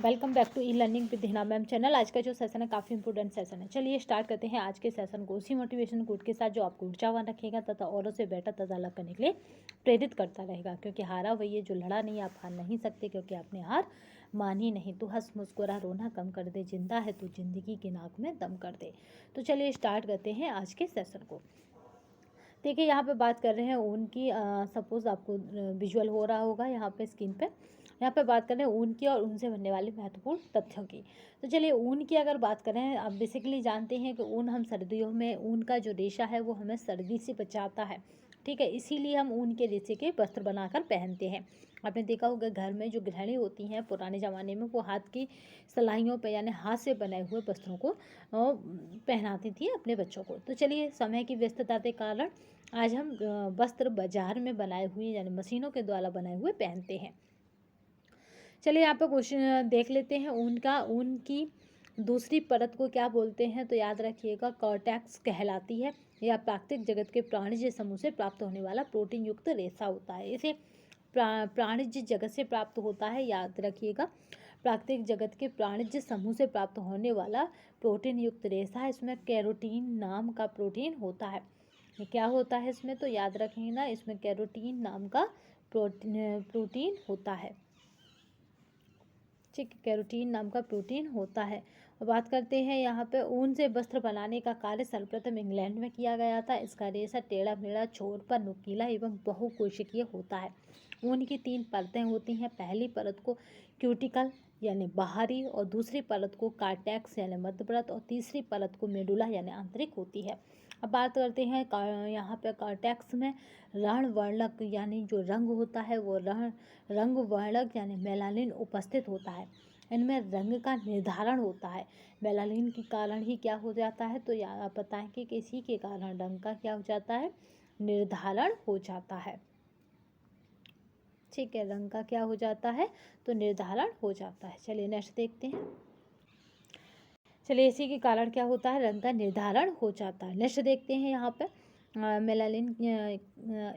Welcome back to e learning with Hina ma'am channel. आज का जो सेशन है काफ़ी इंपॉर्टेंट सेशन है। चलिए स्टार्ट करते हैं आज के सेशन को। उसी मोटिवेशन कोट के साथ जो आपको ऊर्जावान रखेगा तथा औरों से बेटर तथा अलग करने के लिए प्रेरित करता रहेगा। क्योंकि हारा वही है जो लड़ा नहीं, आप हार नहीं सकते क्योंकि आपने हार मानी नहीं। तो हंस मुस्कुरा रोना कम कर दे, जिंदा है तो जिंदगी की नाक में दम कर दे। तो चलिए स्टार्ट करते हैं आज के सेशन को। देखिए यहाँ पे बात कर रहे हैं ऊन की। सपोज आपको विजुअल हो रहा होगा यहाँ पे स्क्रीन पे। यहाँ पे बात कर रहे हैं ऊन की और ऊन से बनने वाले महत्वपूर्ण तथ्यों की। तो चलिए ऊन की अगर बात करें, आप बेसिकली जानते हैं कि ऊन हम सर्दियों में, ऊन का जो रेशा है वो हमें सर्दी से बचाता है। ठीक है, इसीलिए हम ऊन के रेशे के वस्त्र बनाकर पहनते हैं। आपने देखा होगा घर में जो गृहिणी होती हैं पुराने ज़माने में, वो हाथ की सलाइयों पे यानी हाथ से बनाए हुए वस्त्रों को पहनाती थी अपने बच्चों को। तो चलिए समय की व्यस्तता के कारण आज हम वस्त्र बाजार में बनाए हुए यानी मशीनों के द्वारा बनाए हुए पहनते हैं। चलिए यहाँ पर क्वेश्चन देख लेते हैं। ऊन की दूसरी परत को क्या बोलते हैं? तो याद रखिएगा कॉर्टेक्स कहलाती है। यह प्राकृतिक जगत के प्राणिज समूह से प्राप्त होने वाला प्रोटीन युक्त रेशा होता है। इसे प्राणिज जगत से प्राप्त होता है, याद रखिएगा प्राकृतिक जगत के प्राणिज समूह से प्राप्त होने वाला प्रोटीन युक्त रेशा है। इसमें कैरोटीन नाम का प्रोटीन होता है। ये क्या होता है इसमें? तो याद रखेंगे ना, इसमें कैरोटीन नाम का प्रोटीन होता है। ठीक, कैरोटीन नाम का प्रोटीन होता है। और बात करते हैं यहाँ पे ऊन से वस्त्र बनाने का कार्य सर्वप्रथम इंग्लैंड में किया गया था। इसका रेशा टेढ़ा मेढ़ा, छोर पर नुकीला एवं बहुकोशिकीय होता है। ऊन की 3 परतें होती हैं। पहली परत को क्यूटिकल यानी बाहरी, और दूसरी परत को कार्टेक्स यानी मध्य परत, और तीसरी परत को मेडुला यानी आंतरिक होती है। अब बात करते हैं यहाँ पे कार्टेक्स में रण वर्णक यानी जो रंग होता है वो रंग वर्णक यानी मेलानिन उपस्थित होता है। इनमें रंग का निर्धारण होता है। मेलानिन के कारण ही क्या हो जाता है? तो याद बताएं कि इसी के कारण रंग का क्या हो जाता है? निर्धारण हो जाता है। ठीक है, रंग का क्या हो जाता है? तो निर्धारण हो जाता है। चलिए नेक्स्ट देखते हैं। चलिए इसी के कारण क्या होता है? रंग का निर्धारण हो जाता है। नेक्स्ट देखते हैं यहाँ पे मेलानिन।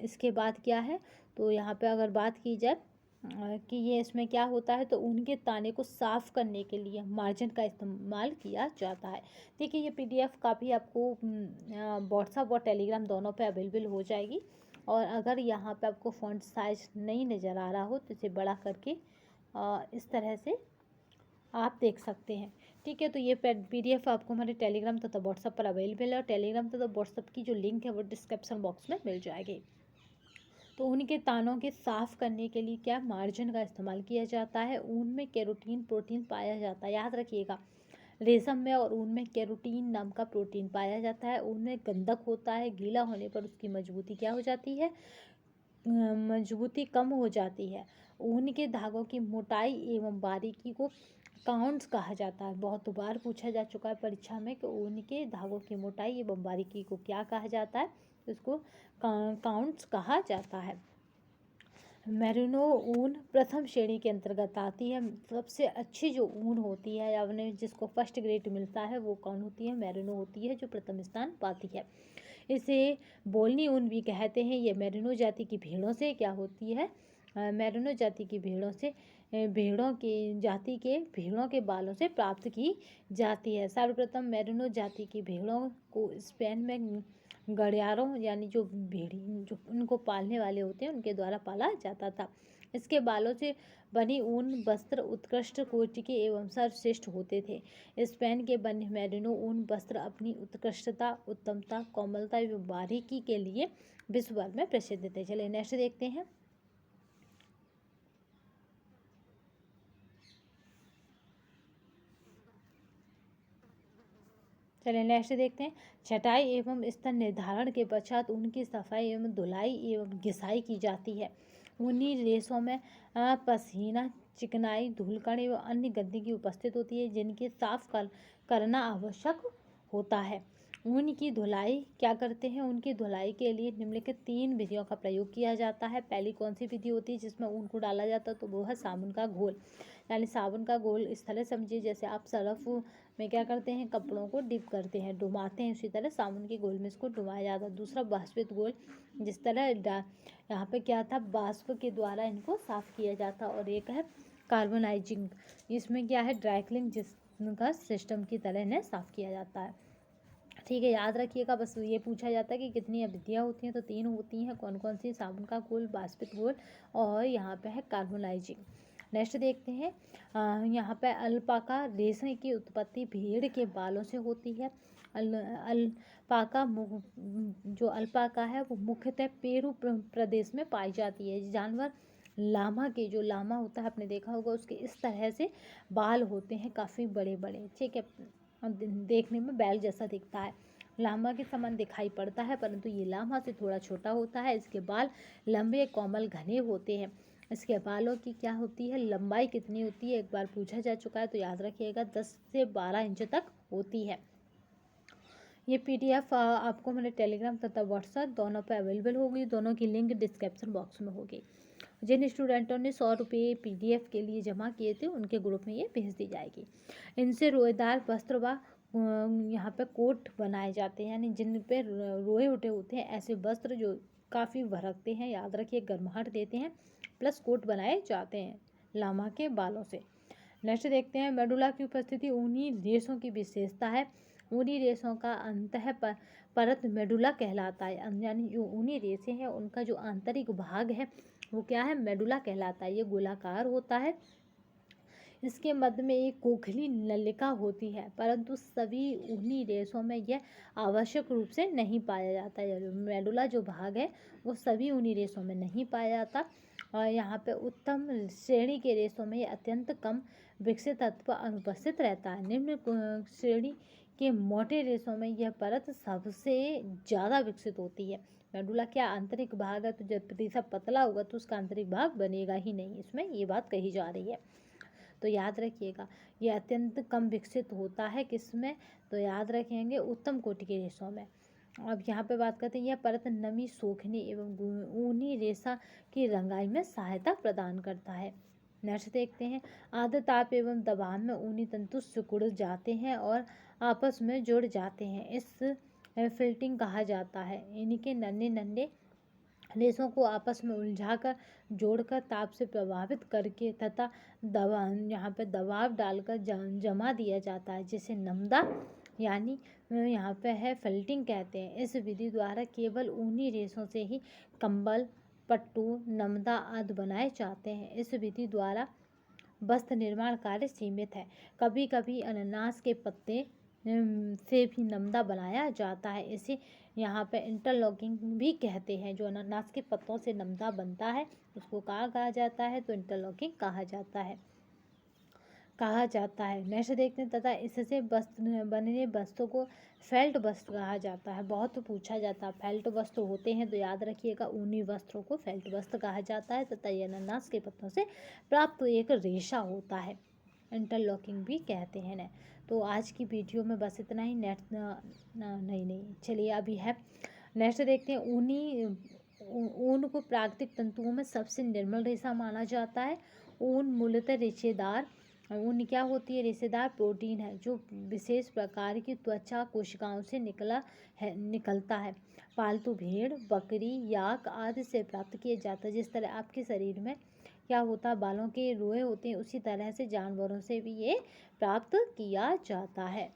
इसके बाद क्या है? तो यहाँ पे अगर बात की जाए कि ये इसमें क्या होता है, तो ऊन के ताने को साफ करने के लिए मार्जिन का इस्तेमाल किया जाता है। देखिए ये पीडीएफ काफ़ी आपको व्हाट्सएप और टेलीग्राम दोनों पे अवेलेबल हो जाएगी। और अगर यहाँ पे आपको फ़ॉन्ट साइज नहीं नज़र आ रहा हो तो इसे बड़ा करके इस तरह से आप देख सकते हैं। ठीक है, तो ये पीडीएफ आपको हमारे टेलीग्राम तथा व्हाट्सएप पर अवेलेबल है। और टेलीग्राम तथा व्हाट्सएप की जो लिंक है वो डिस्क्रिप्शन बॉक्स में मिल जाएगी। तो ऊन के तानों के साफ करने के लिए क्या मार्जिन का इस्तेमाल किया जाता है। ऊन में कैरोटीन प्रोटीन पाया जाता है। याद रखिएगा रेशम में और ऊन में कैरोटीन नाम का प्रोटीन पाया जाता है। ऊन में गंधक होता है, गीला होने पर उसकी मजबूती क्या हो जाती है? मजबूती कम हो जाती है। ऊन के धागों की मोटाई एवं बारीकी को काउंट्स कहा जाता है। बहुत बार पूछा जा चुका है परीक्षा में कि ऊन के धागों की मोटाई एवं बारीकी को क्या कहा जाता है? इसको काउंट्स कहा जाता है। मेरिनो ऊन प्रथम श्रेणी के अंतर्गत आती है। सबसे अच्छी जो ऊन होती है या उन्हें जिसको फर्स्ट ग्रेड मिलता है वो कौन होती है? मेरिनो होती है, जो प्रथम स्थान पाती है। इसे बोलनी ऊन भी कहते हैं। ये मेरिनो जाति की भेड़ों से क्या होती है? मेरिनो जाति की भेड़ों से भेड़ों के बालों से प्राप्त की जाती है। सर्वप्रथम मेरिनो जाति की भेड़ों को स्पेन में गड़ियारों यानी जो भेड़ी जो उनको पालने वाले होते हैं उनके द्वारा पाला जाता था। इसके बालों से बनी ऊन वस्त्र उत्कृष्ट कोटि के एवं सर्वश्रेष्ठ होते थे। स्पेन के बने मेरिनो ऊन वस्त्र अपनी उत्कृष्टता, उत्तमता, कोमलता एवं बारीकी के लिए विश्व भर में प्रसिद्ध थे। चलिए नेक्स्ट देखते हैं। चलिए नेक्स्ट देखते हैं। छटाई एवं स्तर निर्धारण के पश्चात ऊन की सफाई एवं धुलाई एवं घिसाई की जाती है। ऊनी रेशों में पसीना, चिकनाई, धूलकण एवं अन्य गंदगी उपस्थित होती है जिनके साफ करना आवश्यक होता है। ऊन की धुलाई क्या करते हैं? उनकी धुलाई के लिए निम्नलिखित 3 विधियों का प्रयोग किया जाता है। पहली कौन सी विधि होती है जिसमें ऊन को डाला जाता है? तो वो है साबुन का घोल। यानी साबुन का घोल इस तरह समझिए जैसे आप सर्फ में क्या करते हैं? कपड़ों को डिप करते हैं, डुबाते हैं, उसी तरह साबुन के घोल में इसको डुबाया जाता है। दूसरा वाष्पित घोल, जिस तरह यहाँ पे क्या था? वाष्प के द्वारा इनको साफ किया जाता। और एक है कार्बोनाइजिंग, इसमें क्या है, ड्राइक्लिंग जिसका सिस्टम की तरह इन्हें साफ़ किया जाता है। ठीक है, याद रखिएगा। बस ये पूछा जाता है कि कितनी अवधियाँ होती हैं, तो 3 होती हैं। कौन कौन सी? साबुन का घोल, वाष्पित घोल, और यहाँ पे है कार्बोनाइजिंग। नेक्स्ट देखते हैं, यहाँ पे अल्पाका रेशे की उत्पत्ति भेड़ के बालों से होती है। अल्पाका जो अल्पाका है वो मुख्यतः पेरू प्रदेश में पाई जाती है। जानवर लामा के, जो लामा होता है आपने देखा होगा, उसके इस तरह से बाल होते हैं, काफ़ी बड़े बड़े। ठीक है, देखने में बैल जैसा दिखता है, लामा के समान दिखाई पड़ता है, परंतु ये लामा से थोड़ा छोटा होता है। इसके बाल लंबे, कोमल, घने होते हैं। इसके बालों की क्या होती है, लंबाई कितनी होती है, एक बार पूछा जा चुका है, तो याद रखिएगा 10 से 12 इंच तक होती है। ये PDF आपको मेरे टेलीग्राम तथा व्हाट्सएप दोनों पे अवेलेबल होगी। दोनों की लिंक डिस्क्रिप्शन बॉक्स में होगी। जिन स्टूडेंटों ने 100 रुपये PDF के लिए जमा किए थे, उनके ग्रुप में ये भेज दी जाएगी। इनसे रोएदार वस्त्र व यहाँ पे कोट बनाए जाते हैं, यानी जिन पे रोए उठे होते हैं ऐसे वस्त्र जो काफ़ी भड़कते हैं, याद रखिए, गर्माहट देते हैं, प्लस कोट बनाए जाते हैं लामा के बालों से। नेक्स्ट देखते हैं, मेडुला की उपस्थिति ऊनी रेशों की विशेषता है। ऊनी रेशों का अंतः परत मेडुला कहलाता है, यानी जो ऊनी रेशे हैं उनका जो आंतरिक भाग है वो क्या है, मेडुला कहलाता है। ये गोलाकार होता है। इसके मध्य में एक खोखली नलिका होती है, परंतु सभी ऊनी रेशों में यह आवश्यक रूप से नहीं पाया जाता है। मेडुला जो भाग है वो सभी ऊनी रेशों में नहीं पाया जाता। और यहाँ पे उत्तम श्रेणी के रेशों में यह अत्यंत कम विकसित अथवा अनुपस्थित रहता है। निम्न श्रेणी के मोटे रेशों में यह परत सबसे ज़्यादा विकसित होती है। मेडुला क्या आंतरिक भाग है, तो जब प्रतिशत पतला होगा तो उसका आंतरिक भाग बनेगा ही नहीं, इसमें ये बात कही जा रही है। तो याद रखिएगा, ये अत्यंत कम विकसित होता है किसमें, तो याद रखेंगे उत्तम कोटि के रेशों में। अब यहाँ पे बात करते हैं, यह परत नमी सोखने एवं ऊनी रेशा की रंगाई में सहायता प्रदान करता है। नेक्स्ट देखते हैं, आर्द्र ताप एवं दबाव में ऊनी तंतु सिकुड़ जाते हैं और आपस में जुड़ जाते हैं। इस फिल्टिंग कहा जाता है। इनके नन्हे नन्हे रेशों को आपस में उलझाकर, जोड़कर, ताप से प्रभावित करके तथा यहाँ पे दबाव डालकर जमा दिया जाता है, जिसे नमदा यानी यहाँ पे है फिल्टिंग कहते हैं। इस विधि द्वारा केवल ऊनी रेशों से ही कंबल, पट्टू, नमदा आदि बनाए जाते हैं। इस विधि द्वारा वस्त्र निर्माण कार्य सीमित है। कभी कभी अनानास के पत्ते से भी नमदा बनाया जाता है। इसे यहाँ पे इंटरलॉकिंग भी कहते हैं। जो अनानास के पत्तों से नमदा बनता है उसको कहा जाता है, तो इंटरलॉकिंग कहा जाता है। नेक्स्ट देखते हैं, तथा इससे वस्त्र बने वस्त्रों को फेल्ट वस्त्र कहा जाता है। बहुत पूछा जाता है, फेल्ट वस्त्र होते हैं, तो याद रखिएगा ऊनी वस्त्रों को फेल्ट वस्त्र कहा जाता है। तथा ये अनानास के पत्तों से प्राप्त एक रेशा होता है, इंटरलॉकिंग भी कहते हैं ना। तो आज की वीडियो में बस इतना ही। नहीं चलिए अभी है। नेक्स्ट देखते हैं, ऊन को प्राकृतिक तंतुओं में सबसे निर्मल रेशा माना जाता है। ऊन मूलतः रेशेदार, ऊन क्या होती है, रेशेदार प्रोटीन है जो विशेष प्रकार की त्वचा कोशिकाओं से निकलता है। पालतू भेड़, बकरी, याक आदि से प्राप्त किया जाता है। जिस तरह आपके शरीर में क्या होता है, बालों के रोए होते हैं, उसी तरह से जानवरों से भी ये प्राप्त किया जाता है।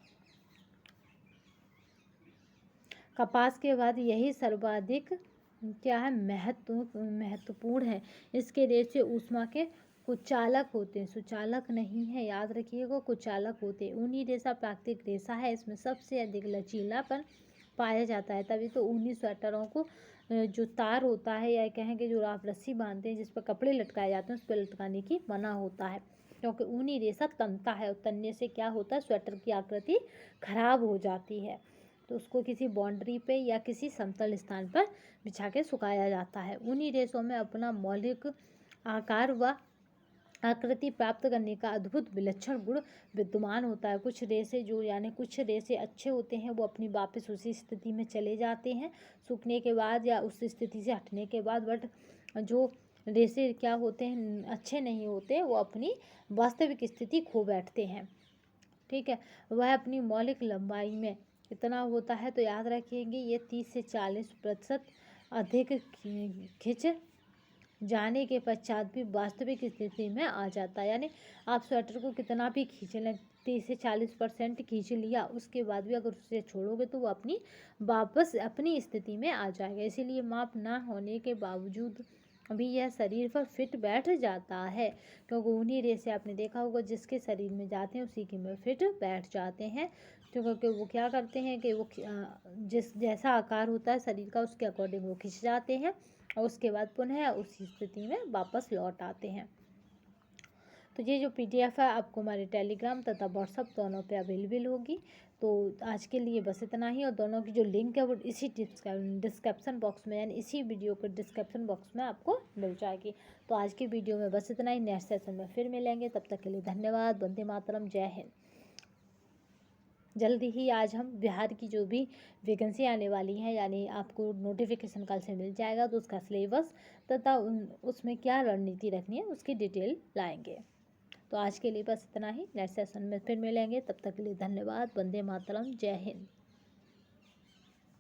कपास के बाद यही सर्वाधिक क्या है, महत्वपूर्ण है। इसके रेशे ऊष्मा के कुचालक होते हैं, सुचालक नहीं है, याद रखिएगा, कुचालक होते हैं। ऊनी रेशा प्राकृतिक रेशा है, इसमें सबसे अधिक लचीलापन पाया जाता है। तभी तो ऊनी स्वेटरों को जो तार होता है, या कहेंगे जो आप रस्सी बांधते हैं जिस पर कपड़े लटकाए जाते हैं, उस पर लटकाने की मना होता है, क्योंकि ऊनी रेशा तनता है, और तनने से क्या होता है, स्वेटर की आकृति खराब हो जाती है। तो उसको किसी बाउंड्री पे या किसी समतल स्थान पर बिछा के सुखाया जाता है। ऊनी रेशों में अपना मौलिक आकार व आकृति प्राप्त करने का अद्भुत विलक्षण गुण विद्यमान होता है। कुछ रेशे अच्छे होते हैं, वो अपनी वापस उसी स्थिति में चले जाते हैं सूखने के बाद या उस स्थिति से हटने के बाद। बट जो रेशे क्या होते हैं, अच्छे नहीं होते, वो अपनी वास्तविक स्थिति खो बैठते हैं। ठीक है, वह अपनी मौलिक लंबाई में इतना होता है, तो याद रखिएंगे ये 30 से 40% अधिक खिंच जाने के पश्चात भी वास्तविक स्थिति में आ जाता है। यानी आप स्वेटर को कितना भी खींच लें, 30 से 40% खींच लिया, उसके बाद भी अगर उसे छोड़ोगे तो वो अपनी वापस अपनी स्थिति में आ जाएगा। इसीलिए माप ना होने के बावजूद भी यह शरीर पर फिट बैठ जाता है, क्योंकि उन्हीं रेशे आपने देखा होगा जिसके शरीर में जाते हैं उसी के में फिट बैठ जाते हैं। क्योंकि वो क्या करते हैं कि वो जिस जैसा आकार होता है शरीर का उसके अकॉर्डिंग वो खिंच जाते हैं और उसके बाद पुनः उसी स्थिति में वापस लौट आते हैं। तो ये जो PDF है आपको हमारे टेलीग्राम तथा व्हाट्सअप दोनों पे अवेलेबल होगी। तो आज के लिए बस इतना ही, और दोनों की जो लिंक है वो इसी डिस्क्रिप्शन बॉक्स में, यानी इसी वीडियो के डिस्क्रिप्शन बॉक्स में आपको मिल जाएगी। तो आज की वीडियो में बस इतना ही, नेक्स्ट सेशन में फिर मिलेंगे, तब तक के लिए धन्यवाद। वंदे मातरम, जय हिंद। जल्दी ही आज हम बिहार की जो भी वैकेंसी आने वाली हैं, यानी आपको नोटिफिकेशन कल से मिल जाएगा, तो उसका सिलेबस तथा उसमें क्या रणनीति रखनी है उसकी डिटेल लाएंगे। तो आज के लिए बस इतना ही, नेक्स्ट सेशन में फिर मिलेंगे, तब तक के लिए धन्यवाद। वंदे मातरम, जय हिंद।